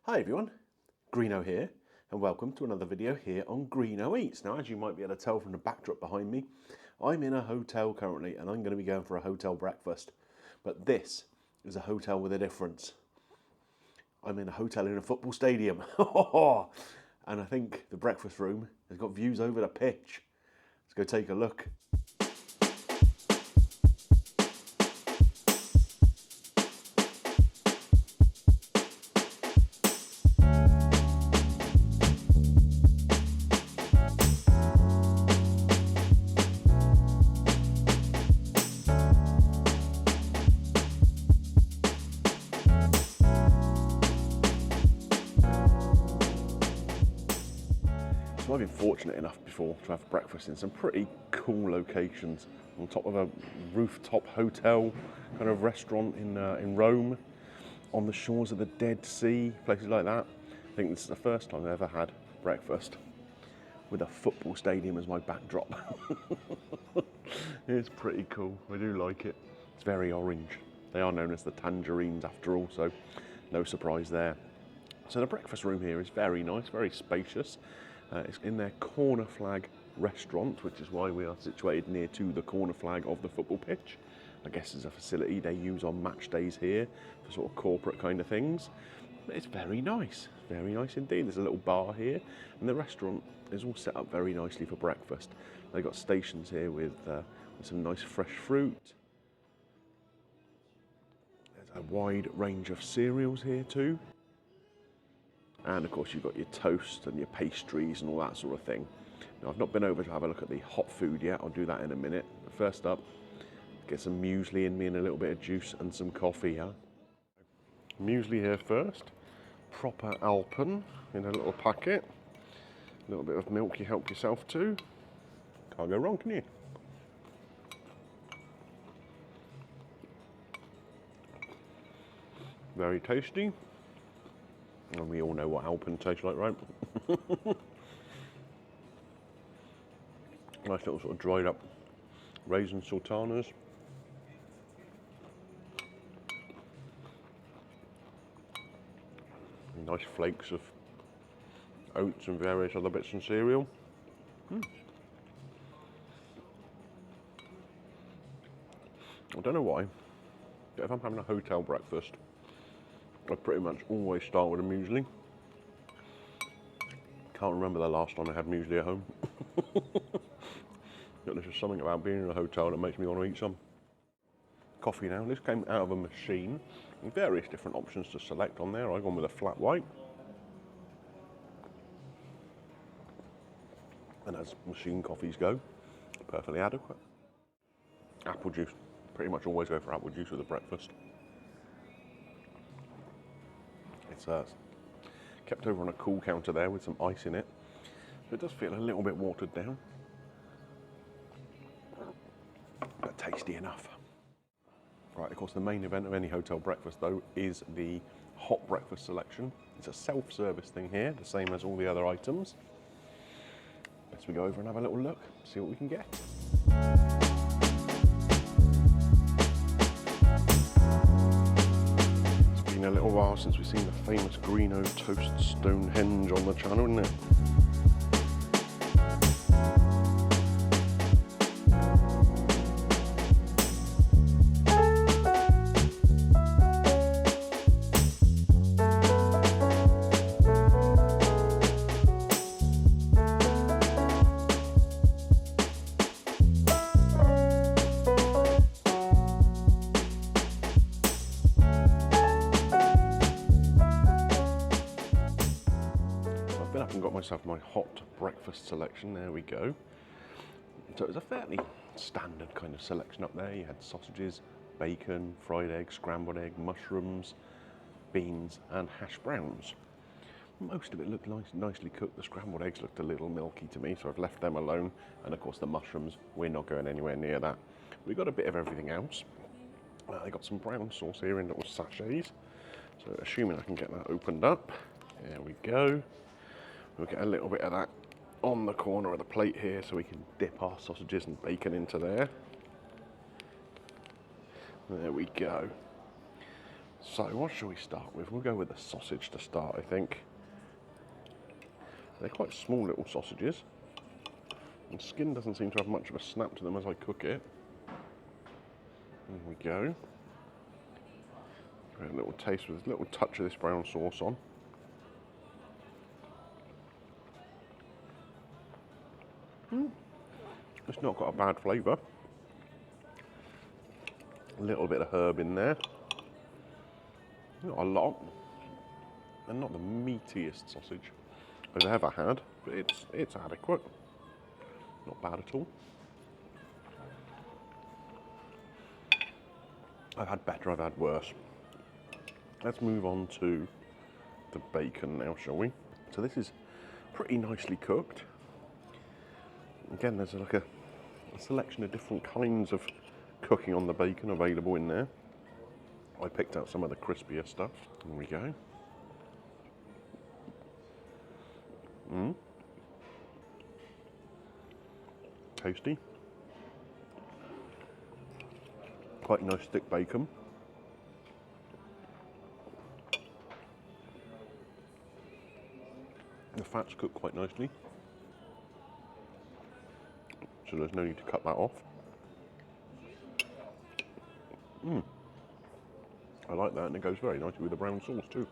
Hi everyone, Greeno here, and welcome to another video here on Greeno Eats. Now, as you might be able to tell from the backdrop behind me, I'm in a hotel currently, and I'm going to be going for a hotel breakfast. But this is a hotel with a difference. I'm in a hotel in a football stadium, and I think the breakfast room has got views over the pitch. Let's go take a look. So I've been fortunate enough before to have breakfast in some pretty cool locations, on top of a rooftop hotel kind of restaurant in Rome, on the shores of the Dead Sea, places like that. I think this is the first time I've ever had breakfast with a football stadium as my backdrop. It's pretty cool, I do like it. It's very orange. They are known as the tangerines after all, so no surprise there. So the breakfast room here is very nice, very spacious. It's in their corner flag restaurant, which is why we are situated near to the corner flag of the football pitch. I guess it's a facility they use on match days here for sort of corporate kind of things. But it's very nice indeed. There's a little bar here, and the restaurant is all set up very nicely for breakfast. They've got stations here with some nice fresh fruit. There's a wide range of cereals here too. And of course you've got your toast and your pastries and all that sort of thing. Now, I've not been over to have a look at the hot food yet. I'll do that in a minute. But first up, get some muesli in me and a little bit of juice and some coffee, yeah? Muesli here first. Proper Alpen in a little packet. A little bit of milk you help yourself to. Can't go wrong, can you? Very tasty. And we all know what Alpen tastes like, right? Nice little sort of dried up raisin sultanas. Nice flakes of oats and various other bits of cereal. I don't know why, but if I'm having a hotel breakfast, I pretty much always start with a muesli. Can't remember the last time I had muesli at home. But there's just something about being in a hotel that makes me want to eat some. Coffee now. This came out of a machine. Various different options to select on there. I've gone with a flat white. And as machine coffees go, perfectly adequate. Apple juice. Pretty much always go for apple juice with a breakfast. It's kept over on a cool counter there with some ice in it. So it does feel a little bit watered down, but tasty enough. Right, of course, the main event of any hotel breakfast, though, is the hot breakfast selection. It's a self-service thing here, the same as all the other items. Let's go over and have a little look, see what we can get. A little while since we've seen the famous Greeno Toast Stonehenge on the channel, isn't it? And got myself my hot breakfast selection. There we go. So it was a fairly standard kind of selection up there. You had sausages, bacon, fried egg, scrambled egg, mushrooms, beans and hash browns. Most of it looked nicely cooked. The scrambled eggs looked a little milky to me, so I've left them alone. And of course the mushrooms, we're not going anywhere near that. We got a bit of everything else. I got some brown sauce here in little sachets. So assuming I can get that opened up, there we go. We'll get a little bit of that on the corner of the plate here so we can dip our sausages and bacon into there. There we go. So what shall we start with? We'll go with the sausage to start, I think. They're quite small little sausages. And the skin doesn't seem to have much of a snap to them as I cook it. There we go. A little taste with a little touch of this brown sauce on. It's not got a bad flavour. A little bit of herb in there. Not a lot. And not the meatiest sausage I've ever had, but it's adequate. Not bad at all. I've had better, I've had worse. Let's move on to the bacon now, shall we? So this is pretty nicely cooked. Again, there's like a selection of different kinds of cooking on the bacon available in there. I picked out some of the crispier stuff. There we go. Tasty. Quite nice thick bacon. The fat's cooked quite nicely, so there's no need to cut that off. I like that, and it goes very nicely with the brown sauce too.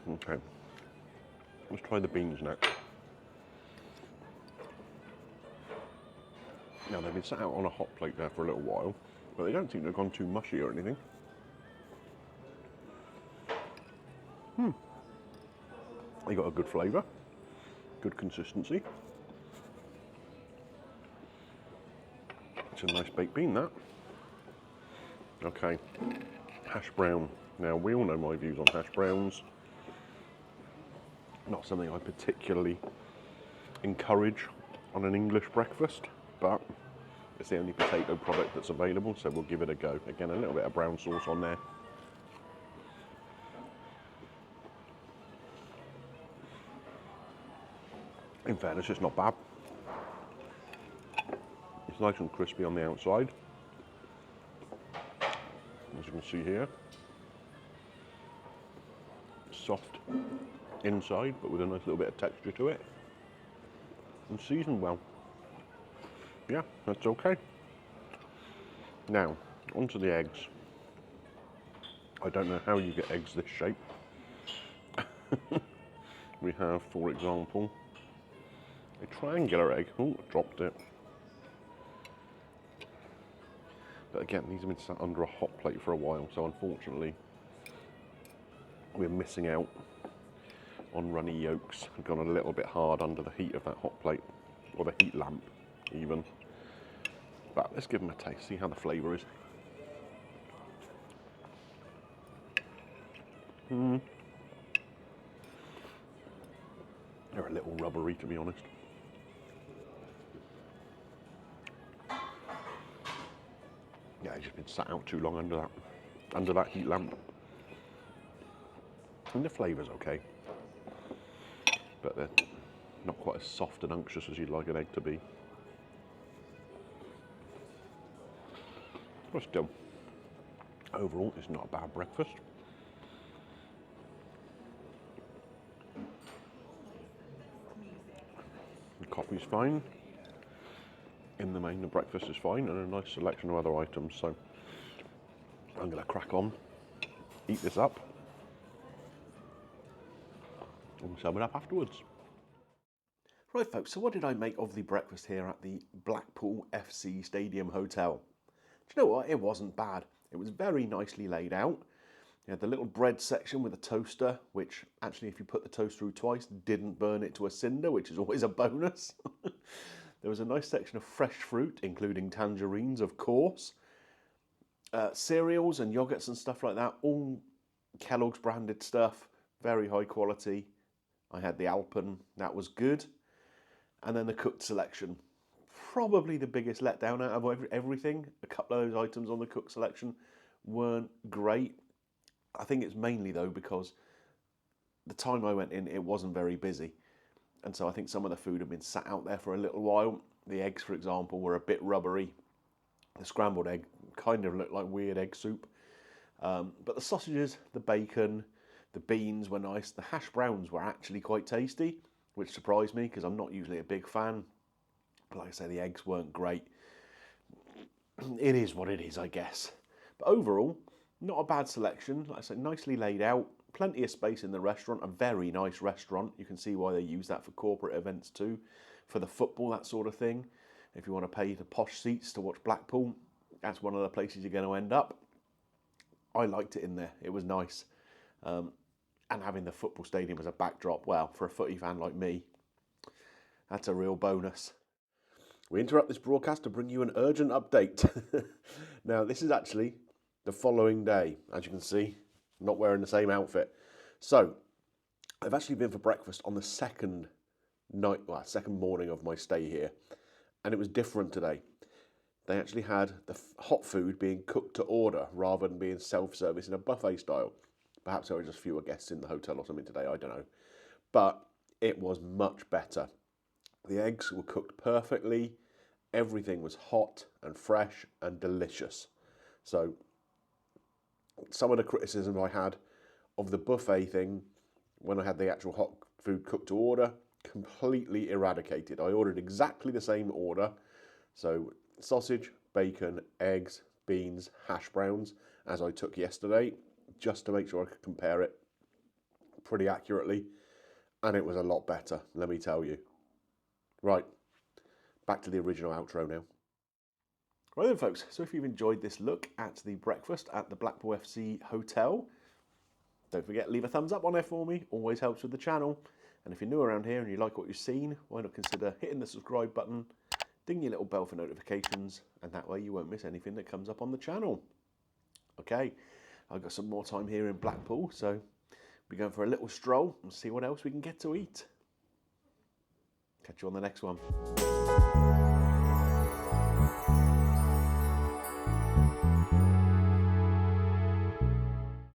Okay, let's try the beans next. Now, they've been sat out on a hot plate there for a little while, but they don't seem to have gone too mushy or anything. They got a good flavour, good consistency. It's a nice baked bean, that. Okay, hash brown. Now, we all know my views on hash browns. Not something I particularly encourage on an English breakfast, but it's the only potato product that's available, so we'll give it a go. Again, a little bit of brown sauce on there. In fairness, it's not bad. It's nice and crispy on the outside, as you can see here. Soft inside, but with a nice little bit of texture to it. And seasoned well. Yeah, that's okay. Now, onto the eggs. I don't know how you get eggs this shape. We have, for example, a triangular egg. Oh, I dropped it. But again, these have been sat under a hot plate for a while, so unfortunately, we're missing out on runny yolks. I've gone a little bit hard under the heat of that hot plate, or the heat lamp, even. But let's give them a taste, see how the flavour is. They're a little rubbery, to be honest. Yeah, they've just been sat out too long under that heat lamp. And the flavour's okay, but they're not quite as soft and unctuous as you'd like an egg to be. But still, overall, it's not a bad breakfast. The coffee's fine. In the main, the breakfast is fine, and a nice selection of other items. So I'm going to crack on, eat this up, and sum it up afterwards. Right, folks, so what did I make of the breakfast here at the Blackpool FC Stadium Hotel? Do you know what? It wasn't bad. It was very nicely laid out. You had the little bread section with a toaster, which actually, if you put the toast through twice, didn't burn it to a cinder, which is always a bonus. There was a nice section of fresh fruit, including tangerines, of course. Cereals and yogurts and stuff like that, all Kellogg's branded stuff, very high quality. I had the Alpen, that was good. And then the cooked selection. Probably the biggest letdown out of everything. A couple of those items on the cooked selection weren't great. I think it's mainly though because the time I went in, it wasn't very busy. And so I think some of the food had been sat out there for a little while. The eggs, for example, were a bit rubbery. The scrambled egg kind of looked like weird egg soup. But the sausages, the bacon, the beans were nice. The hash browns were actually quite tasty, which surprised me because I'm not usually a big fan. But like I say, the eggs weren't great. It is what it is, I guess. But overall, not a bad selection. Like I said, nicely laid out. Plenty of space in the restaurant. A very nice restaurant. You can see why they use that for corporate events too. For the football, that sort of thing. If you want to pay the posh seats to watch Blackpool, that's one of the places you're going to end up. I liked it in there. It was nice. And having the football stadium as a backdrop, well, for a footy fan like me, that's a real bonus. We interrupt this broadcast to bring you an urgent update. Now, this is actually the following day, as you can see, not wearing the same outfit. So, I've actually been for breakfast on the second morning of my stay here, and it was different today. They actually had the hot food being cooked to order rather than being self-service in a buffet style. Perhaps there were just fewer guests in the hotel or something today, I don't know. But it was much better. The eggs were cooked perfectly. Everything was hot and fresh and delicious. So some of the criticism I had of the buffet thing when I had the actual hot food cooked to order, completely eradicated. I ordered exactly the same order. So sausage, bacon, eggs, beans, hash browns, as I took yesterday, just to make sure I could compare it pretty accurately. And it was a lot better, let me tell you. Right, back to the original outro now. Right then, folks, so if you've enjoyed this look at the breakfast at the Blackpool FC Hotel, don't forget, leave a thumbs up on there for me, always helps with the channel. And if you're new around here and you like what you've seen, why not consider hitting the subscribe button, ding your little bell for notifications, and that way you won't miss anything that comes up on the channel. Okay, I've got some more time here in Blackpool, so we're going for a little stroll and see what else we can get to eat. Catch you on the next one.